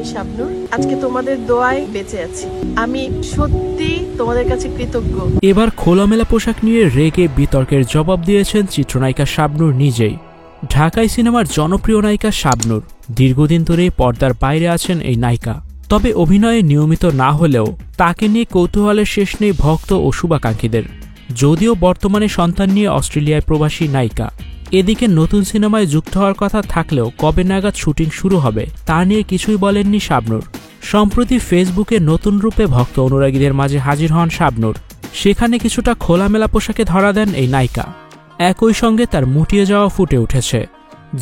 আমি শাবনূর। আজকে তোমাদের দোয়ায় বেঁচে আছি। আমি সত্যি তোমাদের কাছে কৃতজ্ঞ। এবার খোলামেলা পোশাক নিয়ে রেগে বিতর্কের জবাব দিয়েছেন চিত্রনায়িকা শাবনূর নিজেই। ঢাকাই সিনেমার জনপ্রিয় নায়িকা শাবনূর দীর্ঘদিন ধরে পর্দার বাইরে আছেন এই নায়িকা। তবে অভিনয়ে নিয়মিত না হলেও তাকে নিয়ে কৌতূহলের শেষ নেই ভক্ত ও শুভাকাঙ্ক্ষীদের। যদিও বর্তমানে সন্তান নিয়ে অস্ট্রেলিয়ায় প্রবাসী নায়িকা। এদিকে নতুন সিনেমায় যুক্ত হওয়ার কথা থাকলেও কবে নাগাদ শুটিং শুরু হবে তা নিয়ে কিছুই বলেননি শাবনূর। সম্প্রতি ফেসবুকে নতুন রূপে ভক্ত অনুরাগীদের মাঝে হাজির হন শাবনূর। সেখানে কিছুটা খোলামেলা পোশাকে ধরা দেন এই নায়িকা। একই সঙ্গে তার মুটিয়ে যাওয়া ফুটে উঠেছে,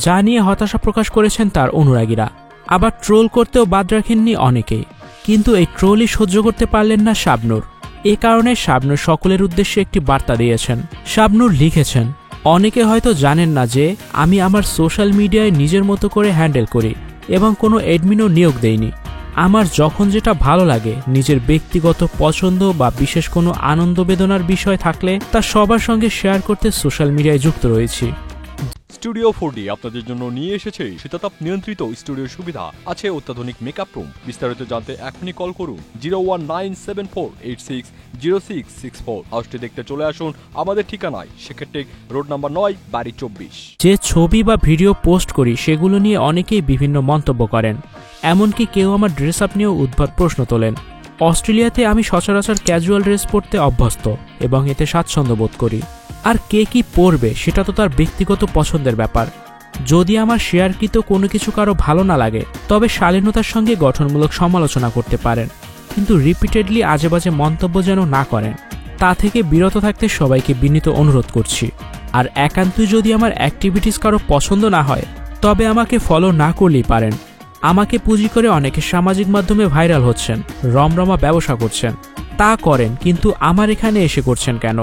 যা নিয়ে হতাশা প্রকাশ করেছেন তার অনুরাগীরা। আবার ট্রোল করতেও বাদ রাখেননি অনেকেই, কিন্তু এই ট্রোলই সহ্য করতে পারলেন না শাবনূর। এ কারণে শাবনূর সকলের উদ্দেশ্যে একটি বার্তা দিয়েছেন। শাবনূর লিখেছেন, অনেকে হয়তো জানেন না যে আমি আমার সোশ্যাল মিডিয়ায় নিজের মতো করে হ্যান্ডেল করি এবং কোনো অ্যাডমিনও নিয়োগ দেইনি। আমার যখন যেটা ভালো লাগে, নিজের ব্যক্তিগত পছন্দ বা বিশেষ কোনো আনন্দ বেদনার বিষয় থাকলে তা সবার সঙ্গে শেয়ার করতে সোশ্যাল মিডিয়ায় যুক্ত রয়েছি। স্টুডিও 4D আপনাদের জন্য নিয়ে এসেছে শীতাতাপ নিয়ন্ত্রিত স্টুডিও সুবিধা, আছে অত্যাধুনিক মেকআপ রুম। বিস্তারিত জানতে এখনই কল করুন 01974860664। হাউসটি দেখতে চলে আসুন আমাদের ঠিকানায় সেক্ষেত্রে রোড নাম্বার 9 বাড়ি 24। যে ছবি বা ভিডিও পোস্ট করি সেগুলো নিয়ে অনেকেই বিভিন্ন মন্তব্য করেন। এমনকি কেউ আমার ড্রেস আপ নিয়েও উদ্ভট প্রশ্ন তোলেন। অস্ট্রেলিয়াতে আমি সচরাচর ক্যাজুয়াল ড্রেস পরতে অভ্যস্ত এবং এতে স্বাচ্ছন্দ্য বোধ করি। আর কে কি পরবে সেটা তো তার ব্যক্তিগত পছন্দের ব্যাপার। যদি আমার শেয়ারকৃত কোনো কিছু কারো ভালো না লাগে তবে শালীনতার সঙ্গে গঠনমূলক সমালোচনা করতে পারেন, কিন্তু রিপিটেডলি আজেবাজে মন্তব্য যেন না করেন, তা থেকে বিরত থাকতে সবাইকে বিনীত অনুরোধ করছি। আর একান্তই যদি আমার অ্যাক্টিভিটিস কারো পছন্দ না হয় তবে আমাকে ফলো না করলেই পারেন। আমাকে পুঁজি করে অনেকে সামাজিক মাধ্যমে ভাইরাল হচ্ছেন, রমরমা ব্যবসা করছেন। তা করেন, কিন্তু আমার এখানে এসে করছেন কেন?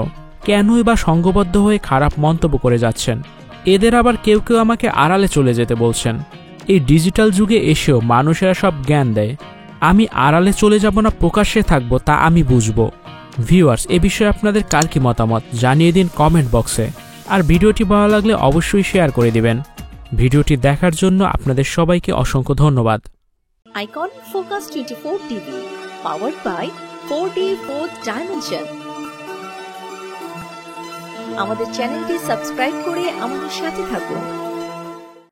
কেনই বা সংঘবদ্ধ হয়ে খারাপ মন্তব্য করে যাচ্ছেন? এদের আবার কেউ কেউ আমাকে আড়ালে চলে যেতে বলছেন। এই ডিজিটাল যুগে এসেও মানুষেরা সব জ্ঞান দেয়। আমি আড়ালে চলে যাব না প্রকাশ্যে থাকবো তা আমি বুঝবো। ভিউয়ার্স, এ বিষয়ে আপনাদের কার কি মতামত জানিয়ে দিন কমেন্ট বক্সে। আর ভিডিওটি ভালো লাগলে অবশ্যই শেয়ার করে দিবেন। ভিডিওটি দেখার জন্য আপনাদের সবাইকে অসংখ্য ধন্যবাদ। Icon Focus 24 TV powered by 4D Fourth Dimension। আমাদের চ্যানেলটি সাবস্ক্রাইব করে আমাদের সাথে থাকুন।